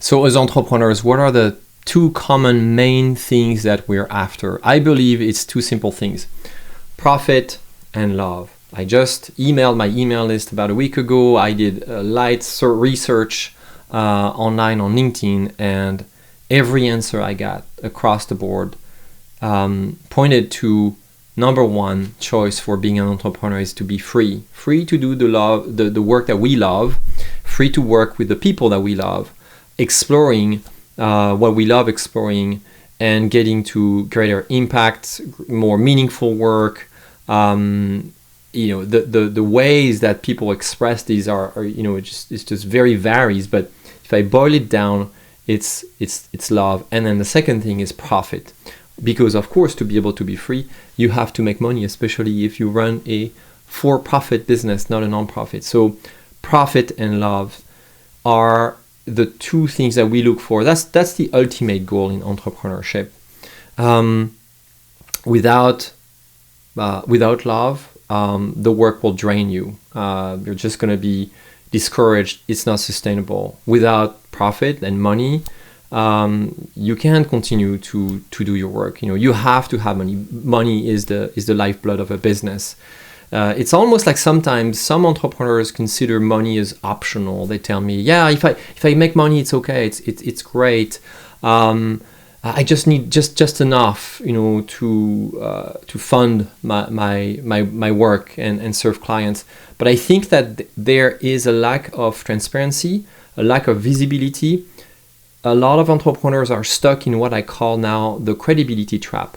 So as entrepreneurs, what are the two common main things that we're after? I believe it's two simple things: profit and love. I just emailed my email list about a week ago. I did light research online on LinkedIn, and every answer I got across the board pointed to number one choice for being an entrepreneur is to be free to do the work that we love, free to work with the people that we love, exploring what we love exploring, and getting to greater impact, more meaningful work. The ways that people express these are it's just very varies. But if I boil it down, it's love. And then the second thing is profit, because of course, to be able to be free, you have to make money, especially if you run a for-profit business, not a non-profit. So profit and love are the two things that we look for. That's the ultimate goal in entrepreneurship. Without love, the work will drain you. You're just going to be discouraged. It's not sustainable. Without profit and money, you can't continue to do your work. You have to have money. Money is the lifeblood of a business. It's almost like sometimes some entrepreneurs consider money as optional. They tell me, yeah, if I make money, it's okay. It's great. I just need just enough, to fund my work and serve clients. But I think that there is a lack of transparency, a lack of visibility. A lot of entrepreneurs are stuck in what I call now the credibility trap.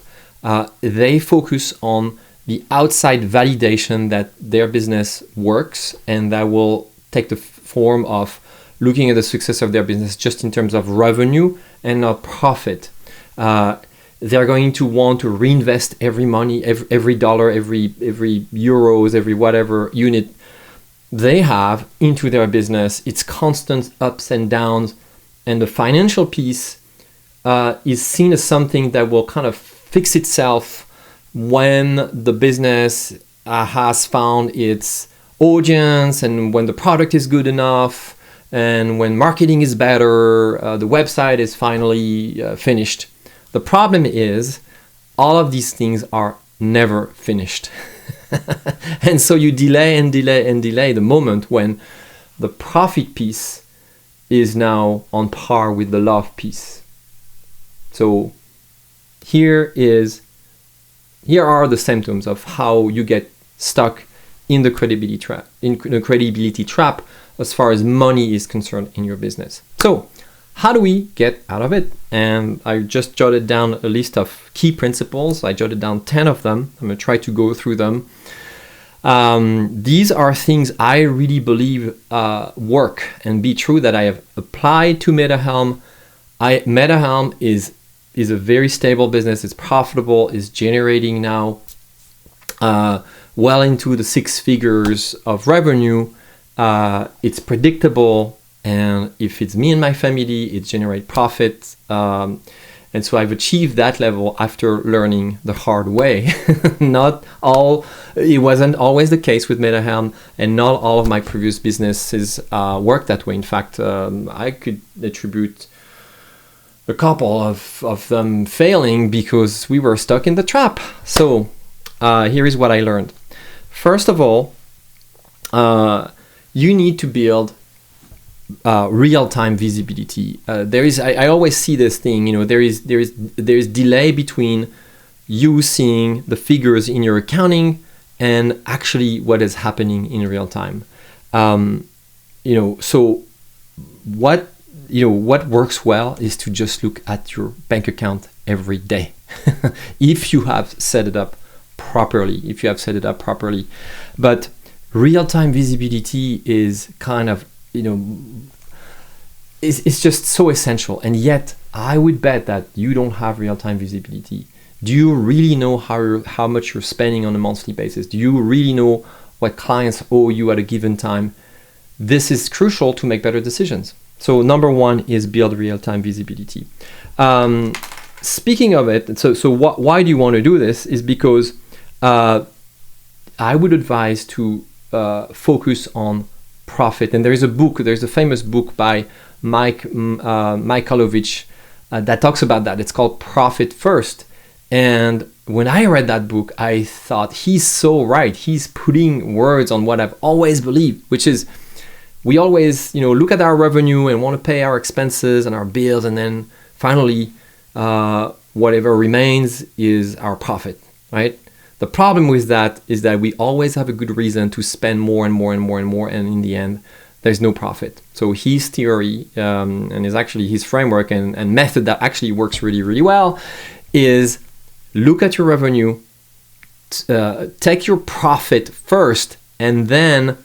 They focus on the outside validation that their business works, and that will take the form of looking at the success of their business just in terms of revenue and not profit. They're going to want to reinvest every money, every dollar, every euros, every whatever unit they have into their business. It's constant ups and downs, and the financial piece is seen as something that will kind of fix itself when the business has found its audience, and when the product is good enough, and when marketing is better, the website is finally finished. The problem is all of these things are never finished. And so you delay and delay and delay the moment when the profit piece is now on par with the love piece. So here are the symptoms of how you get stuck in the credibility trap as far as money is concerned in your business. So how do we get out of it? And I just jotted down a list of key principles. I jotted down 10 of them. I'm going to try to go through them. These are things I really believe work and be true, that I have applied to MetaHelm. MetaHelm is a very stable business. It's profitable. It's generating now well into the 6 figures of revenue. It's predictable. And if it's me and my family, it generates profit. And so I've achieved that level after learning the hard way. It wasn't always the case with MetaHelm, and not all of my previous businesses worked that way. In fact, I could attribute a couple of them failing because we were stuck in the trap. So here is what I learned. First of all, you need to build real-time visibility. I always see this thing, there is delay between you seeing the figures in your accounting and actually what is happening in real time. So what works well is to just look at your bank account every day. if you have set it up properly. But real-time visibility is kind of, it's just so essential. And yet I would bet that you don't have real-time visibility. Do you really know how much you're spending on a monthly basis? Do you really know what clients owe you at a given time? This is crucial to make better decisions. So number one is build real-time visibility. Speaking of it, so why do you want to do this? Is because I would advise to focus on profit. And there's a famous book by Mikhailovich that talks about that. It's called Profit First. And when I read that book, I thought he's so right. He's putting words on what I've always believed, which is we always, look at our revenue and want to pay our expenses and our bills, and then finally, whatever remains is our profit, right? The problem with that is that we always have a good reason to spend more and more and more and more, and in the end, there's no profit. So his theory and is actually his framework and method that actually works really, really well is look at your revenue, take your profit first, and then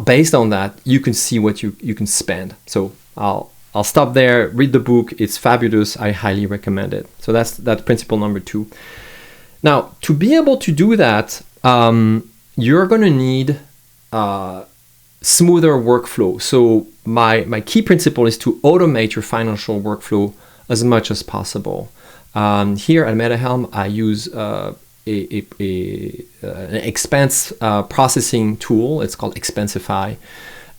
based on that, you can see what you can spend. So I'll stop there, read the book. It's fabulous. I highly recommend it. So that's principle number 2. Now, to be able to do that, you're going to need smoother workflow. So my key principle is to automate your financial workflow as much as possible. Here at MetaHelm, I use an expense processing tool. It's called Expensify.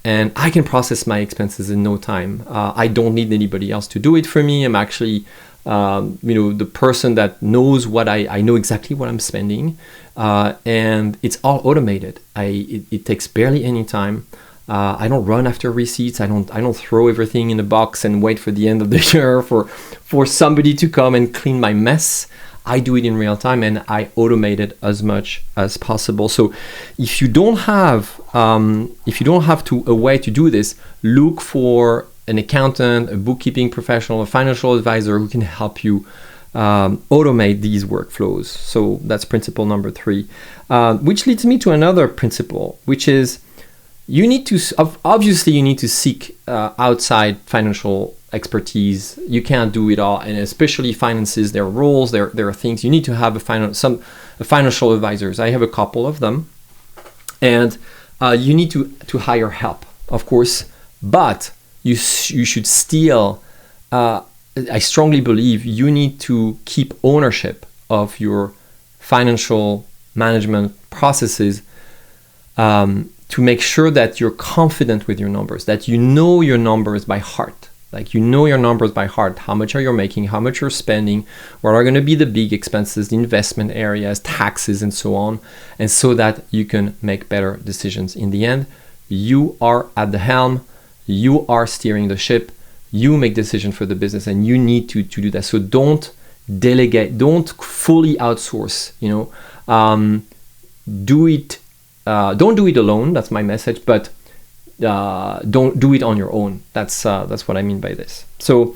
And I can process my expenses in no time. I don't need anybody else to do it for me. I'm actually, the person that knows what I know exactly what I'm spending. And it's all automated. It takes barely any time. I don't run after receipts. I don't throw everything in a box and wait for the end of the year for somebody to come and clean my mess. I do it in real time, and I automate it as much as possible. So if you don't have a way to do this, look for an accountant, a bookkeeping professional, a financial advisor who can help you automate these workflows. So that's principle number 3, which leads me to another principle, which is you need to seek outside financial expertise. You can't do it all, and especially finances. There are rules. There are things you need to have financial advisors. I have a couple of them, and you need to hire help, of course. But you should still. I strongly believe you need to keep ownership of your financial management processes. To make sure that you're confident with your numbers, that you know your numbers by heart. Like you know your numbers by heart. How much are you making? How much you're spending? What are going to be the big expenses, the investment areas, taxes, and so on. And so that you can make better decisions. In the end, you are at the helm. You are steering the ship. You make decisions for the business, and you need to do that. So don't delegate. Don't fully outsource. Do it. Don't do it alone. That's my message. But don't do it on your own. That's what I mean by this. So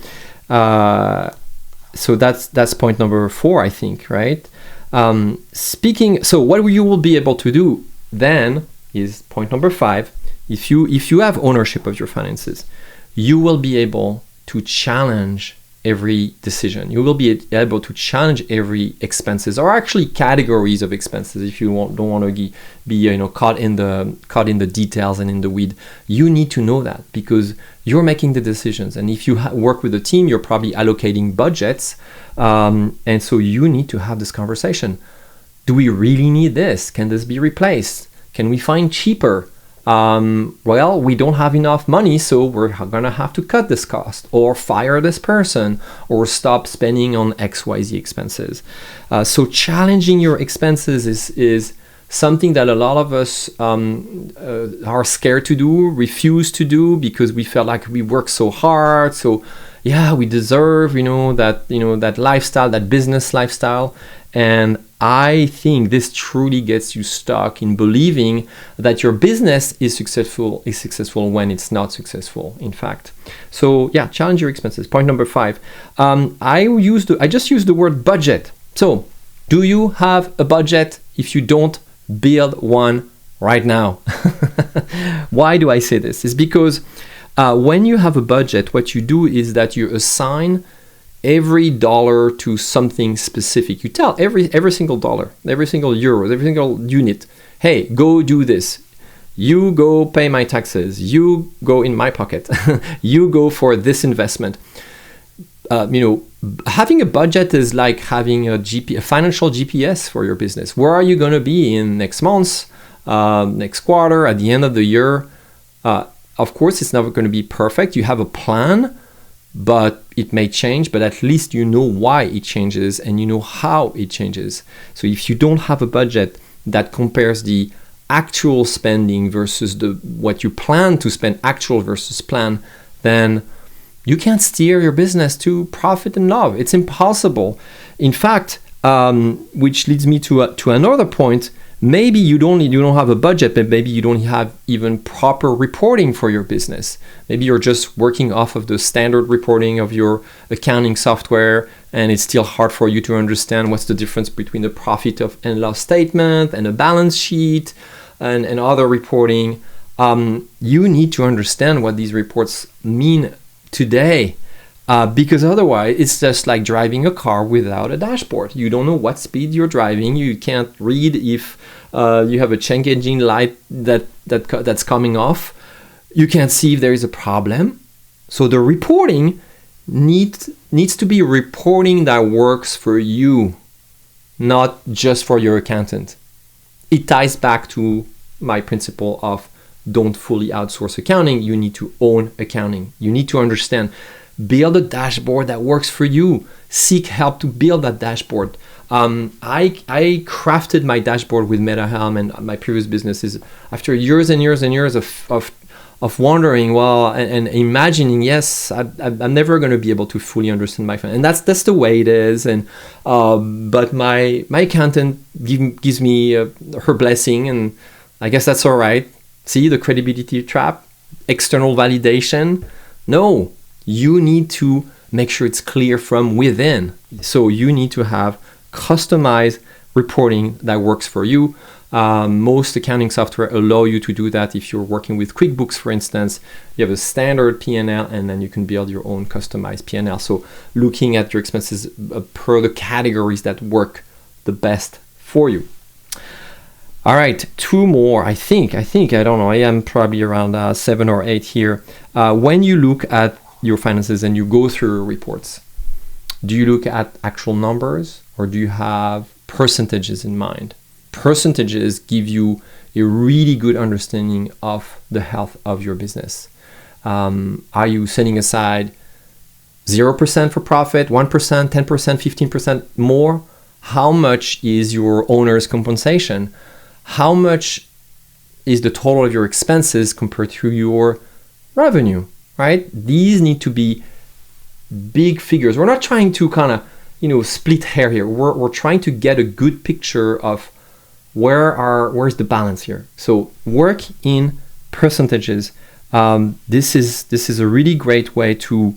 that's point number 4, I think, right? So what you will be able to do then is point number 5. If you have ownership of your finances, you will be able to challenge every decision. You will be able to challenge every expenses, or actually categories of expenses. If you don't want to be caught in the details and in the weed, you need to know that because you're making the decisions. And if you work with a team, you're probably allocating budgets, and so you need to have this conversation. Do we really need this? Can this be replaced? Can we find cheaper? Well, we don't have enough money, so we're gonna have to cut this cost, or fire this person, or stop spending on XYZ expenses. So challenging your expenses is something that a lot of us are scared to do, refuse to do, because we feel like we work so hard. So yeah, we deserve, that lifestyle, that business lifestyle. And I think this truly gets you stuck in believing that your business is successful when it's not successful, in fact. So yeah, challenge your expenses. Point number 5. I just used the word budget. So do you have a budget? If you don't, build one right now. Why do I say this? It's because when you have a budget, what you do is that you assign every dollar to something specific. You tell every single dollar, every single euro, every single unit, hey, go do this. You go pay my taxes. You go in my pocket. You go for this investment. Having a budget is like having a financial GPS for your business. Where are you going to be in next month, next quarter, at the end of the year? of course, it's never going to be perfect. You have a plan, but it may change, but at least you know why it changes and you know how it changes. So if you don't have a budget that compares the actual spending versus what you plan to spend, actual versus plan, then you can't steer your business to profit and love. It's impossible. In fact, which leads me to another point. Maybe you don't have a budget, but maybe you don't have even proper reporting for your business. Maybe you're just working off of the standard reporting of your accounting software, and it's still hard for you to understand what's the difference between the profit and loss statement and a balance sheet and other reporting. You need to understand what these reports mean today. Because otherwise, it's just like driving a car without a dashboard. You don't know what speed you're driving. You can't read if you have a check engine light that's coming off. You can't see if there is a problem. So the reporting needs to be reporting that works for you, not just for your accountant. It ties back to my principle of don't fully outsource accounting. You need to own accounting. You need to understand. Build a dashboard that works for you. Seek help to build that dashboard. I crafted my dashboard with MetaHelm and my previous businesses after years and years and years of wondering, and imagining, yes, I'm never going to be able to fully understand my finance, and that's the way it is. And but my accountant gives me her blessing, and I guess that's all right. See the credibility trap, external validation. No. You need to make sure it's clear from within. So you need to have customized reporting that works for you. Most accounting software allow you to do that. If you're working with QuickBooks, for instance, you have a standard P&L, and then you can build your own customized P&L. So looking at your expenses per the categories that work the best for you. All right, two more. I think, I don't know, I am probably around 7 or 8 here. When you look at your finances and you go through your reports, do you look at actual numbers or do you have percentages in mind? Percentages give you a really good understanding of the health of your business. Are you setting aside 0% for profit, 1%, 10%, 15% more? How much is your owner's compensation? How much is the total of your expenses compared to your revenue? Right? These need to be big figures. We're not trying to kind of, split hair here. We're trying to get a good picture of where's the balance here. So work in percentages. This is a really great way to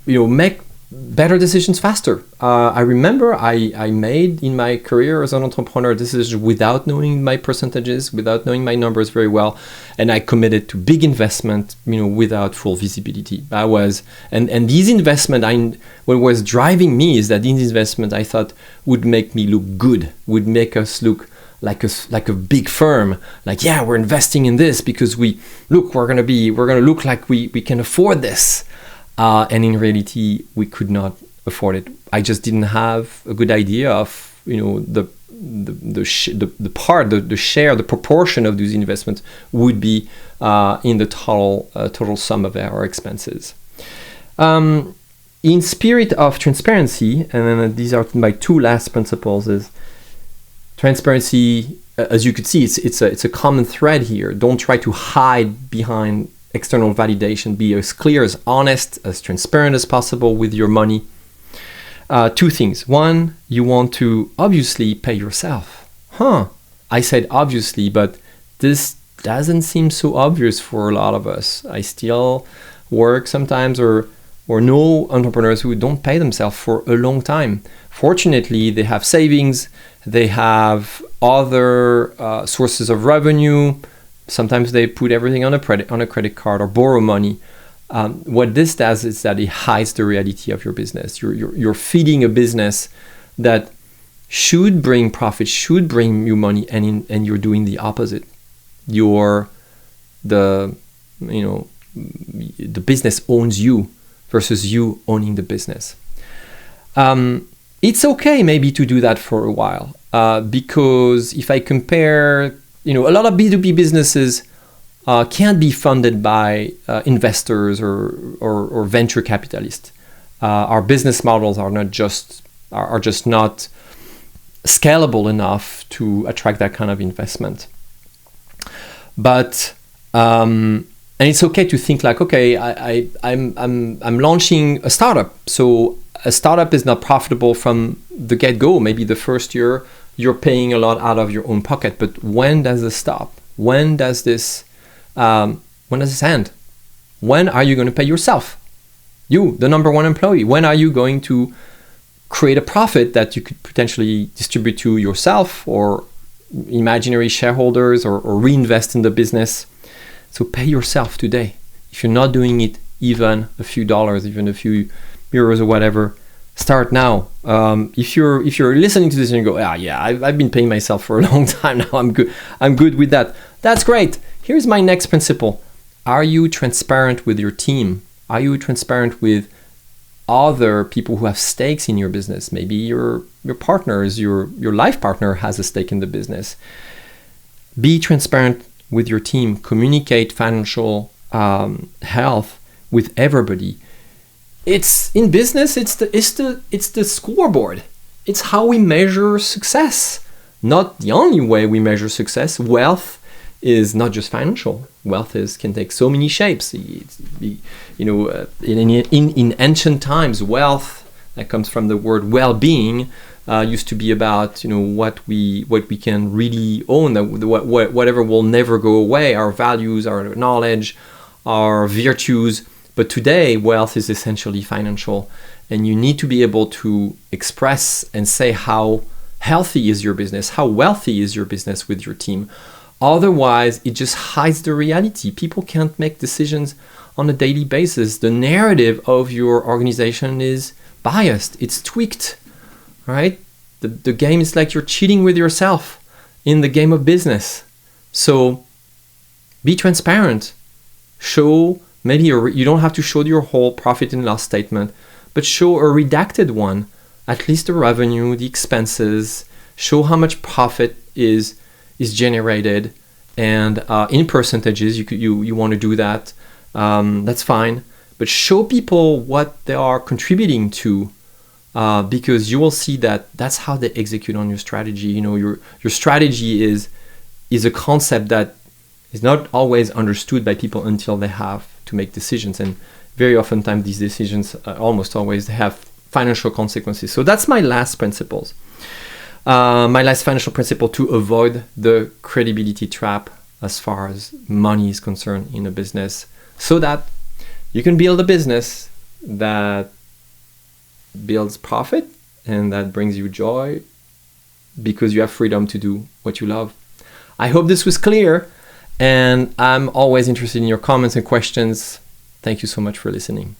make better decisions faster. I remember I made in my career as an entrepreneur decisions without knowing my percentages, without knowing my numbers very well, and I committed to big investment, without full visibility. And these investment, what was driving me is that these investment I thought would make me look good, would make us look like a big firm, like, yeah, we're investing in this because we're gonna look like we can afford this. And in reality, we could not afford it. I just didn't have a good idea of, the share, the proportion of those investments would be in the total sum of our expenses. In spirit of transparency, and then these are my two last principles, is transparency. As you could see, it's a common thread here. Don't try to hide behind external validation. Be as clear, as honest, as transparent as possible with your money. Two things. One, you want to obviously pay yourself. I said obviously, but this doesn't seem so obvious for a lot of us. I still work sometimes or know entrepreneurs who don't pay themselves for a long time. Fortunately, they have savings, they have other sources of revenue. Sometimes they put everything on a credit card or borrow money. What this does is that it hides the reality of your business. You're feeding a business that should bring profit, should bring you money, and you're doing the opposite. The business owns you versus you owning the business. It's okay maybe to do that for a while, because if I compare a lot of B2B businesses can't be funded by investors or venture capitalists. Our business models are just not scalable enough to attract that kind of investment. But and it's okay to think like, okay, I'm launching a startup. So a startup is not profitable from the get-go. Maybe the first year you're paying a lot out of your own pocket. But when does this stop? When does this end? When are you going to pay yourself? You, the number one employee. When are you going to create a profit that you could potentially distribute to yourself or imaginary shareholders or reinvest in the business? So pay yourself today. If you're not doing it, even a few dollars, even a few euros or whatever, start now. If you're listening to this and you go, I've been paying myself for a long time now, I'm good with that. That's great. Here's my next principle. Are you transparent with your team? Are you transparent with other people who have stakes in your business? Maybe your partners, your life partner has a stake in the business. Be transparent with your team. Communicate financial health with everybody. It's in business. It's the scoreboard. It's how we measure success. Not the only way we measure success. Wealth is not just financial. Wealth can take so many shapes. In ancient times, wealth, that comes from the word well-being, used to be about what we can really own, whatever will never go away, our values, our knowledge, our virtues. But today, wealth is essentially financial, and you need to be able to express and say how healthy is your business, how wealthy is your business with your team. Otherwise, it just hides the reality. People can't make decisions on a daily basis. The narrative of your organization is biased. It's tweaked, right? The game is like you're cheating with yourself in the game of business. So be transparent. Show, maybe you don't have to show your whole profit and loss statement, but show a redacted one, at least the revenue, the expenses, show how much profit is generated, and in percentages, you want to do that. That's fine, but show people what they are contributing to, because you will see that that's how they execute on your strategy. Your strategy is a concept that is not always understood by people until they have to make decisions, and very often times these decisions almost always have financial consequences. So that's my last principles. My last financial principle: to avoid the credibility trap as far as money is concerned in a business, so that you can build a business that builds profit and that brings you joy because you have freedom to do what you love. I hope this was clear, and I'm always interested in your comments and questions. Thank you so much for listening.